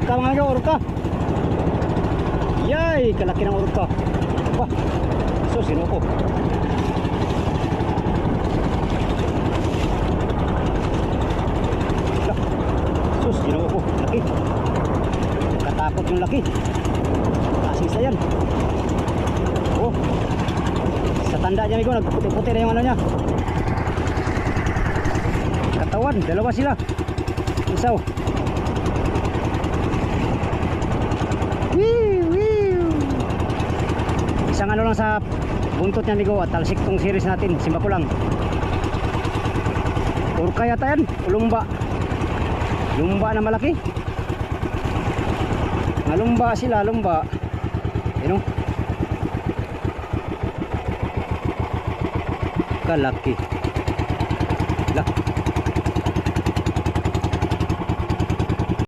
Orca mga amigo, orca. Yay, kalaki ng orca. Wah, so sinuko. Sus, sinuko, laki. Katakot yung laki. Kasisa yan. Oh, sa tanda niya amigo, nagputi-puti na yung ano niya. Katawan, dalawa sila. Isaw. Isang ano lang sa buntot niya amigo, at talsik tong series natin, simba ko lang. Orca yata yan, ulumba. Lumba na malaki. Malumba sila, lumba. Ano? Kalaki. Lah.